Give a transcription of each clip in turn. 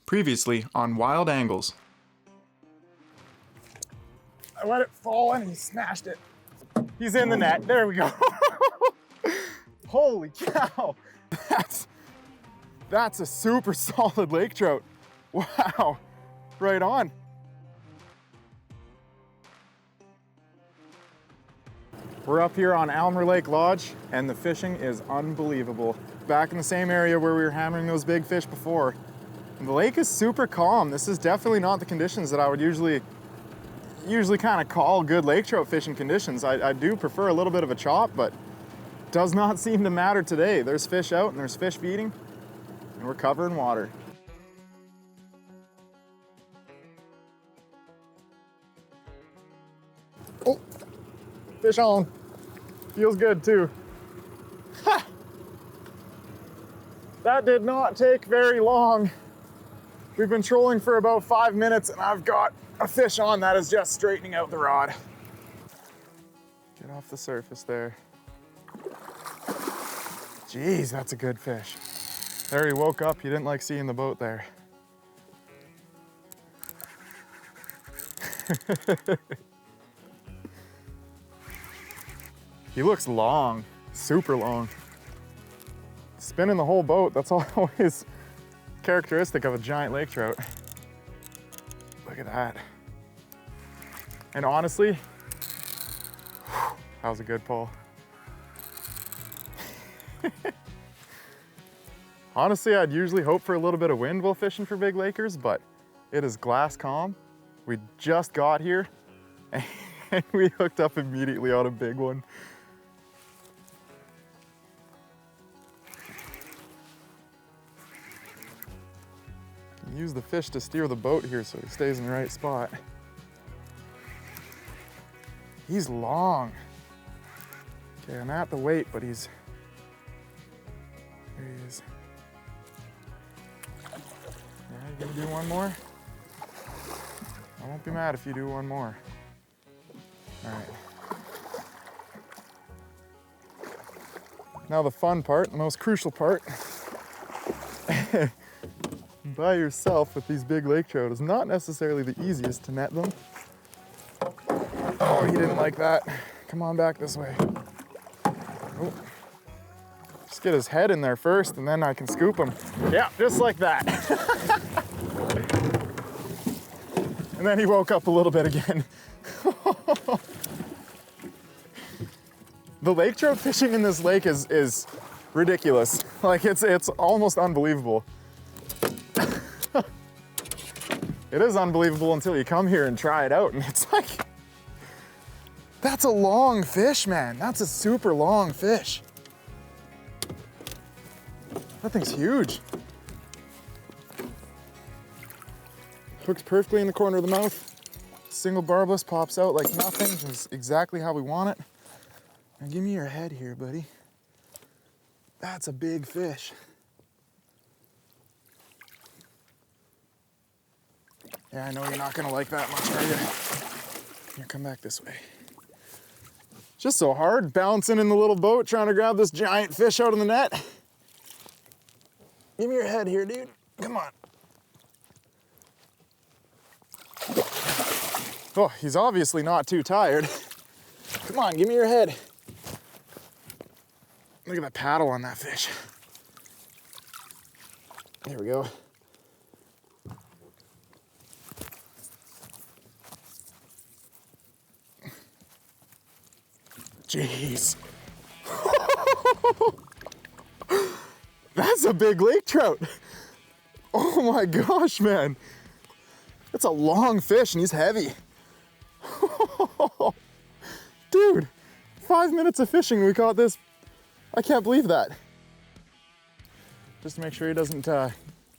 Previously on Wild Angles. I let it fall and he smashed it. He's in the net. There we go. Holy cow. That's a super solid lake trout. Wow. Right on. We're up here on Aylmer Lake Lodge and the fishing is unbelievable. Back in the same area where we were hammering those big fish before. And the lake is super calm. This is definitely not the conditions that I would usually kind of call good lake trout fishing conditions. I do prefer a little bit of a chop, but does not seem to matter today. There's fish out and there's fish feeding and we're covering water. Oh, fish on. Feels good too. Ha! That did not take very long. We've been trolling for about 5 minutes and I've got a fish on that is just straightening out the rod. Get off the surface there. Jeez, that's a good fish. There he woke up, he didn't like seeing the boat there. He looks long, super long. Spinning the whole boat, that's always characteristic of a giant lake trout. Look at that. And honestly, that was a good pull. Honestly, I'd usually hope for a little bit of wind while fishing for big lakers, but it is glass calm. We just got here and we hooked up immediately on a big one. Use the fish to steer the boat here so he stays in the right spot. He's long. Okay, I'm at the weight, but there he is. Yeah, you gonna do one more? I won't be mad if you do one more. All right. Now the fun part, the most crucial part. By yourself with these big lake trout is not necessarily the easiest to net them. Oh, he didn't like that. Come on back this way. Oh. Just get his head in there first and then I can scoop him. Yeah, just like that. And then he woke up a little bit again. The lake trout fishing in this lake is ridiculous. Like it's almost unbelievable. It is unbelievable until you come here and try it out and it's like, that's a long fish, man. That's a super long fish. That thing's huge. Hooks perfectly in the corner of the mouth. Single barbless pops out like nothing. Just exactly how we want it. Now give me your head here, buddy. That's a big fish. Yeah, I know you're not gonna like that much, are you? Here, come back this way. Just so hard bouncing in the little boat trying to grab this giant fish out of the net. Give me your head here, dude. Come on. Oh, he's obviously not too tired. Come on, give me your head. Look at that paddle on that fish. There we go. Jeez. That's a big lake trout. Oh my gosh, man. That's a long fish and he's heavy. Dude, 5 minutes of fishing, we caught this. I can't believe that. Just to make sure he doesn't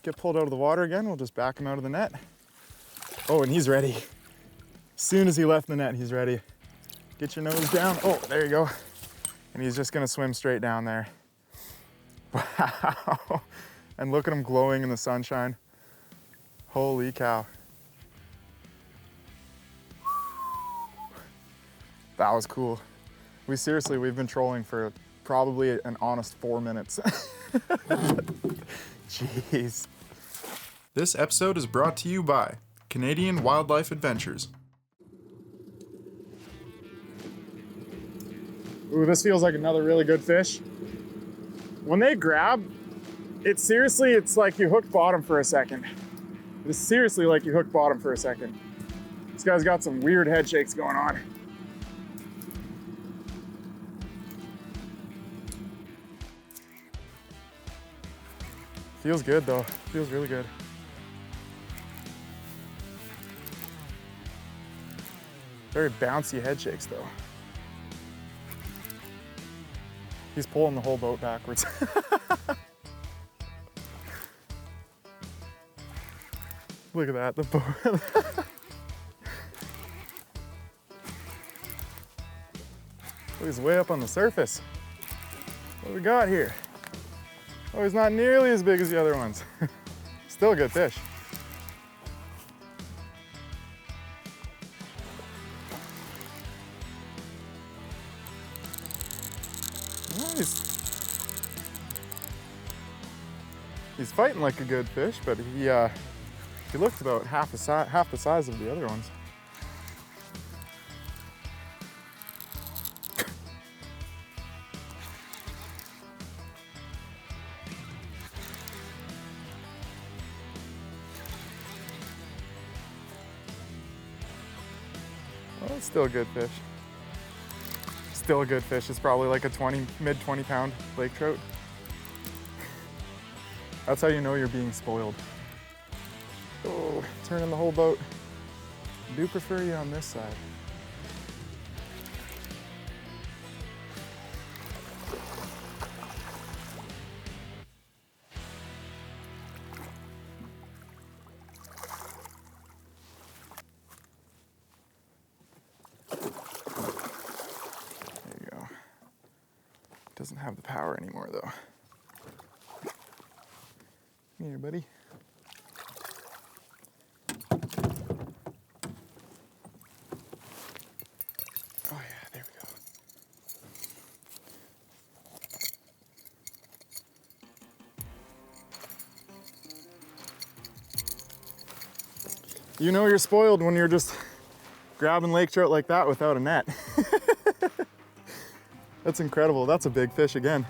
get pulled out of the water again, we'll just back him out of the net. Oh, and he's ready. As soon as he left the net, he's ready. Get your nose down. Oh, there you go. And he's just gonna swim straight down there. Wow. And look at him glowing in the sunshine. Holy cow. That was cool. We've been trolling for probably an honest 4 minutes. Jeez. This episode is brought to you by Canadian Wildlife Adventures. Ooh, this feels like another really good fish. When they grab, it's like you hooked bottom for a second. It's seriously like you hooked bottom for a second. This guy's got some weird head shakes going on. Feels good though, feels really good. Very bouncy head shakes though. He's pulling the whole boat backwards. Look at that, the boat. Oh, he's way up on the surface. What do we got here? Oh, he's not nearly as big as the other ones. Still a good fish. Well, he's fighting like a good fish, but he looks about half the size of the other ones. Well, it's still a good fish. Still a good fish. It's probably like a mid 20 pound lake trout. That's how you know you're being spoiled. Oh, turning the whole boat. I do prefer you on this side. There you go. Doesn't have the power anymore though. Come here, buddy. Oh yeah, there we go. You know you're spoiled when you're just grabbing lake trout like that without a net. That's incredible. That's a big fish again.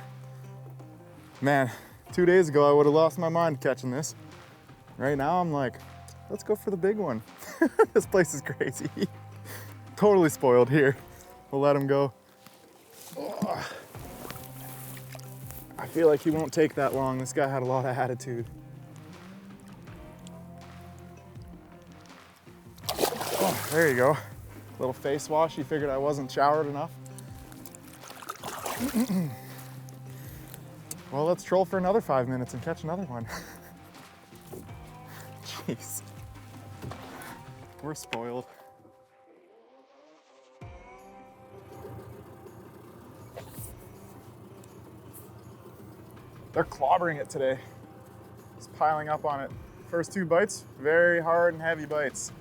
Man, 2 days ago I would have lost my mind catching this. Right now I'm like, let's go for the big one. This place is crazy. Totally spoiled here. We'll let him go. Oh. I feel like he won't take that long. This guy had a lot of attitude. Oh, there you go. Little face wash. He figured I wasn't showered enough. Well, let's troll for another 5 minutes and catch another one. Jeez. We're spoiled. They're clobbering it today. Just piling up on it. First 2 bites, very hard and heavy bites.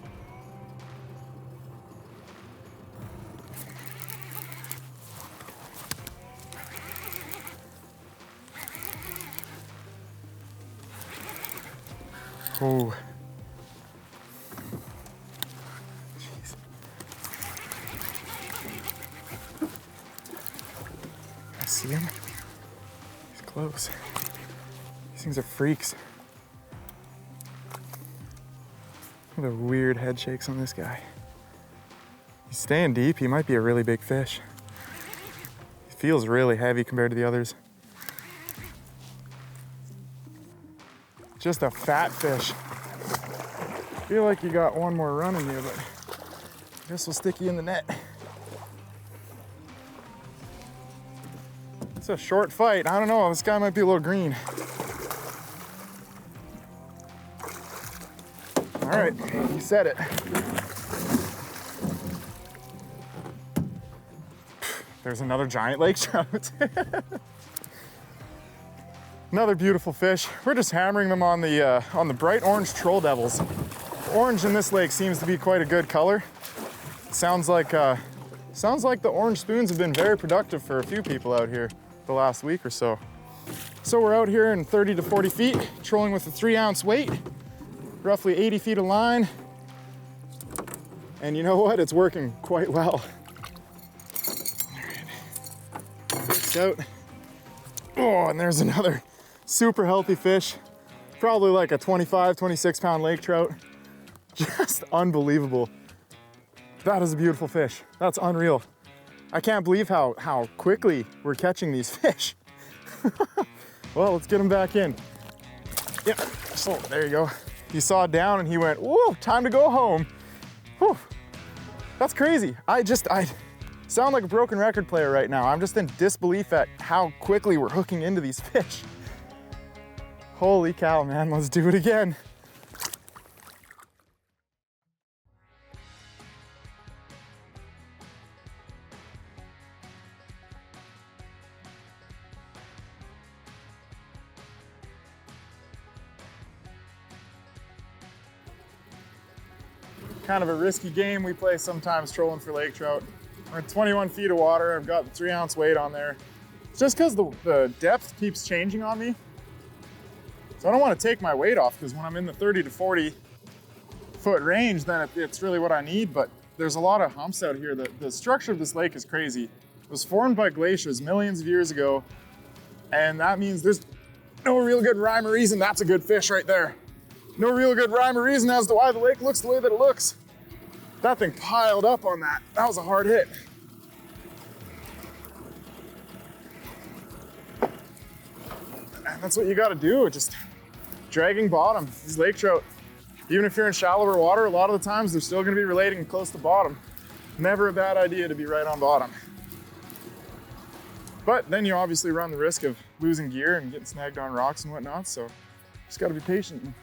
Oh. Jeez. I see him. He's close. These things are freaks. Look at the weird head shakes on this guy. He's staying deep. He might be a really big fish. He feels really heavy compared to the others. Just a fat fish. I feel like you got one more run in you, but I guess we'll stick you in the net. It's a short fight. I don't know, this guy might be a little green. All right, you said it. There's another giant lake trout. Another beautiful fish. We're just hammering them on the bright orange troll devils. Orange in this lake seems to be quite a good color. Sounds like the orange spoons have been very productive for a few people out here the last week or so. So we're out here in 30 to 40 feet, trolling with a 3-ounce weight. roughly 80 feet of line. And you know what? It's working quite well. All right. This out. Oh, and there's another super healthy fish. Probably like a 25, 26 pound lake trout. Just unbelievable. That is a beautiful fish. That's unreal. I can't believe how quickly we're catching these fish. Well, let's get them back in. Yeah, so there you go. He saw it down and he went, whoa, time to go home. Whew. That's crazy. I sound like a broken record player right now. I'm just in disbelief at how quickly we're hooking into these fish. Holy cow, man, let's do it again. Kind of a risky game we play sometimes trolling for lake trout. We're at 21 feet of water. I've got the 3-ounce weight on there. It's just because the depth keeps changing on me. So I don't want to take my weight off because when I'm in the 30 to 40 foot range, then it's really what I need. But there's a lot of humps out here. The structure of this lake is crazy. It was formed by glaciers millions of years ago. And that means there's no real good rhyme or reason. That's a good fish right there. No real good rhyme or reason as to why the lake looks the way that it looks. That thing piled up on that. That was a hard hit. And that's what you gotta do, just dragging bottom. These lake trout, even if you're in shallower water, a lot of the times they're still gonna be relating close to bottom. Never a bad idea to be right on bottom. But then you obviously run the risk of losing gear and getting snagged on rocks and whatnot, so just gotta be patient and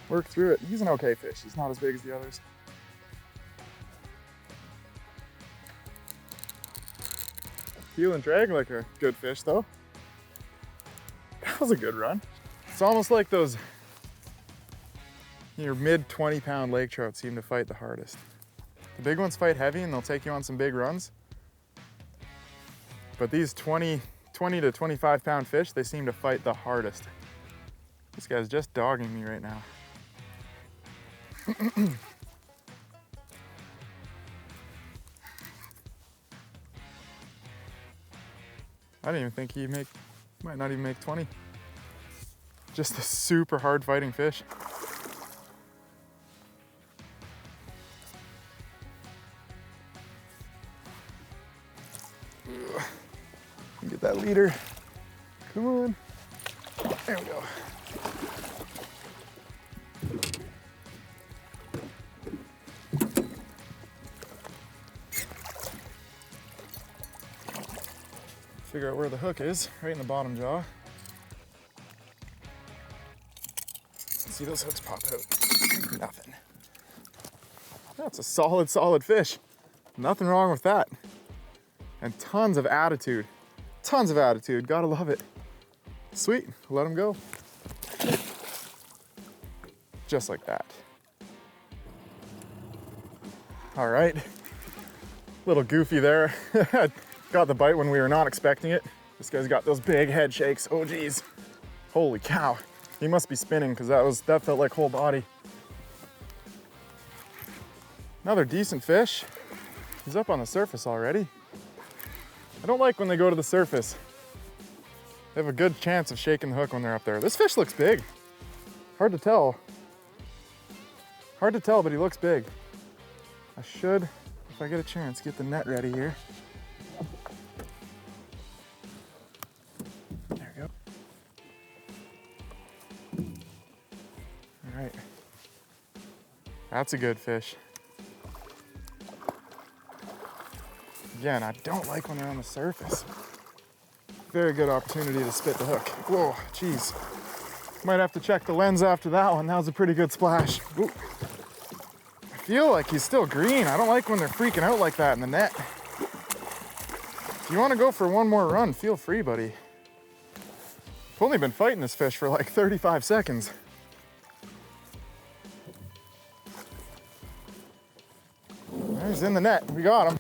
work through it. He's an okay fish. He's not as big as the others. Feel and drag like a good fish though. That was a good run. It's almost like those your mid 20 pound lake trout seem to fight the hardest. The big ones fight heavy and they'll take you on some big runs. But these 20 to 25 pound fish, they seem to fight the hardest. This guy's just dogging me right now. I didn't even think he might not even make 20. Just a super hard fighting fish. Get that leader. Come on. There we go. Figure out where the hook is, right in the bottom jaw. See those hooks pop out. Nothing. That's a solid fish. Nothing wrong with that. And tons of attitude. Tons of attitude, gotta love it. Sweet, let him go. Just like that. All right, little goofy there. Got the bite when we were not expecting it. This guy's got those big head shakes. Oh geez, holy cow. He must be spinning because that felt like whole body. Another decent fish. He's up on the surface already. I don't like when they go to the surface. They have a good chance of shaking the hook when they're up there. This fish looks big. Hard to tell. Hard to tell, but he looks big. I should, if I get a chance, get the net ready here. There we go. All right. That's a good fish. Again, I don't like when they're on the surface. Very good opportunity to spit the hook. Whoa, geez. Might have to check the lens after that one. That was a pretty good splash. Ooh. I feel like he's still green. I don't like when they're freaking out like that in the net. If you want to go for one more run, feel free, buddy. I've only been fighting this fish for like 35 seconds. He's in the net. We got him.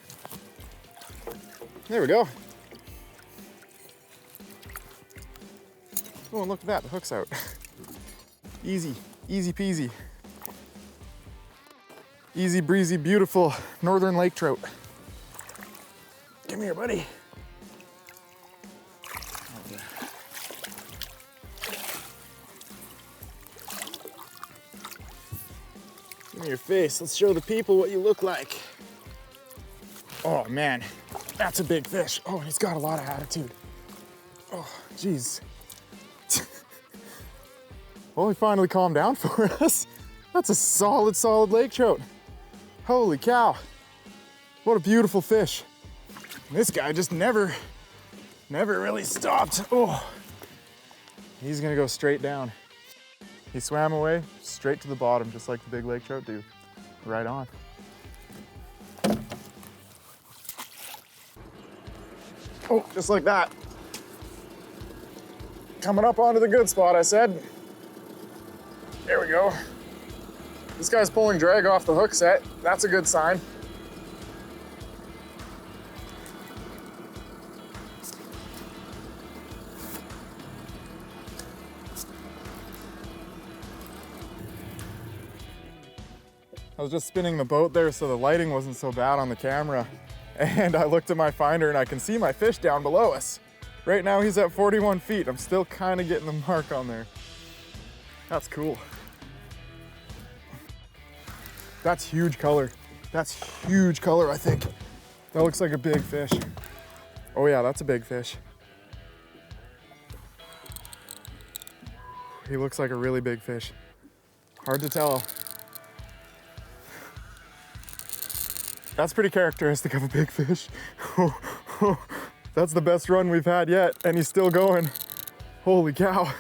There we go. Oh, look at that, the hook's out. Easy. Easy peasy. Easy breezy, beautiful northern lake trout. Come here, buddy. Give me your face. Let's show the people what you look like. Oh man, that's a big fish. Oh, he's got a lot of attitude. Oh, geez. Well, he finally calmed down for us. That's a solid, solid lake trout. Holy cow. What a beautiful fish. This guy just never really stopped. Oh, he's gonna go straight down. He swam away straight to the bottom, just like the big lake trout do. Right on. Oh, just like that. Coming up onto the good spot, I said. There we go. This guy's pulling drag off the hook set. That's a good sign. I was just spinning the boat there so the lighting wasn't so bad on the camera. And I looked at my finder and I can see my fish down below us. Right now he's at 41 feet. I'm still kind of getting the mark on there. That's cool. That's huge color. That's huge color, I think. That looks like a big fish. Oh yeah, that's a big fish. He looks like a really big fish. Hard to tell. That's pretty characteristic of a big fish. That's the best run we've had yet, and he's still going. Holy cow.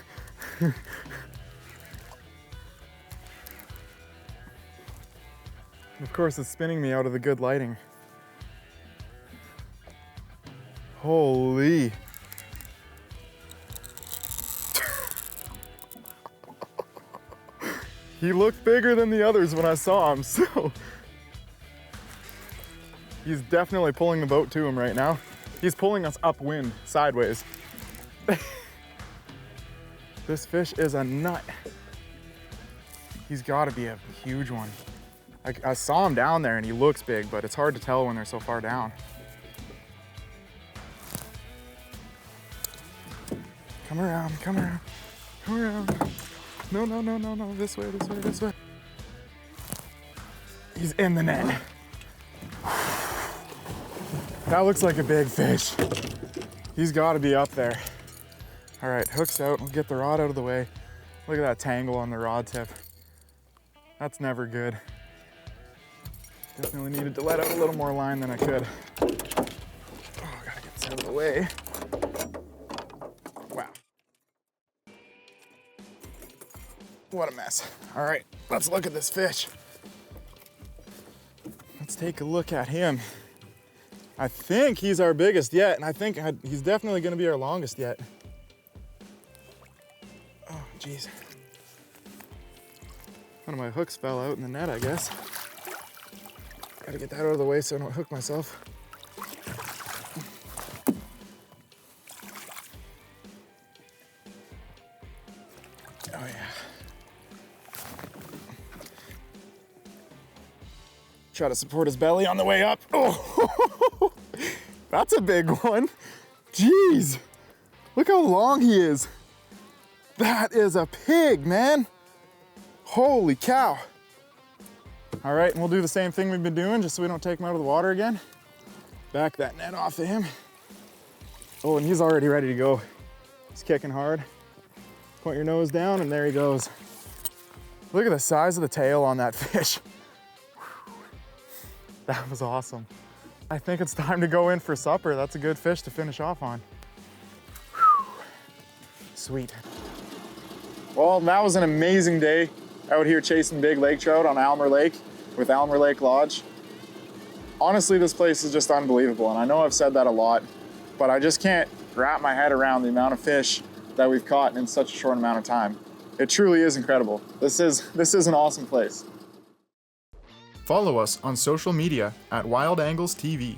Of course, it's spinning me out of the good lighting. Holy. He looked bigger than the others when I saw him, so. He's definitely pulling the boat to him right now. He's pulling us upwind, sideways. This fish is a nut. He's gotta be a huge one. I saw him down there and he looks big, but it's hard to tell when they're so far down. Come around, come around, come around. No, no, no, no, no, this way, this way, this way. He's in the net. That looks like a big fish. He's gotta be up there. All right, hook's out, we'll get the rod out of the way. Look at that tangle on the rod tip. That's never good. Definitely needed to let out a little more line than I could. Oh, gotta get this out of the way. Wow. What a mess. All right, let's look at this fish. Let's take a look at him. I think he's our biggest yet, and I think he's definitely gonna be our longest yet. Oh, geez. One of my hooks fell out in the net, I guess. Gotta get that out of the way so I don't hook myself. Oh yeah. Try to support his belly on the way up. Oh, that's a big one. Jeez, look how long he is. That is a pig, man. Holy cow. All right, and we'll do the same thing we've been doing just so we don't take him out of the water again. Back that net off of him. Oh, and he's already ready to go. He's kicking hard. Point your nose down and there he goes. Look at the size of the tail on that fish. That was awesome. I think it's time to go in for supper. That's a good fish to finish off on. Sweet. Well, that was an amazing day out here chasing big lake trout on Aylmer Lake with Aylmer Lake Lodge. Honestly, this place is just unbelievable, and I know I've said that a lot, but I just can't wrap my head around the amount of fish that we've caught in such a short amount of time. It truly is incredible. This is an awesome place. Follow us on social media at Wild Angles TV.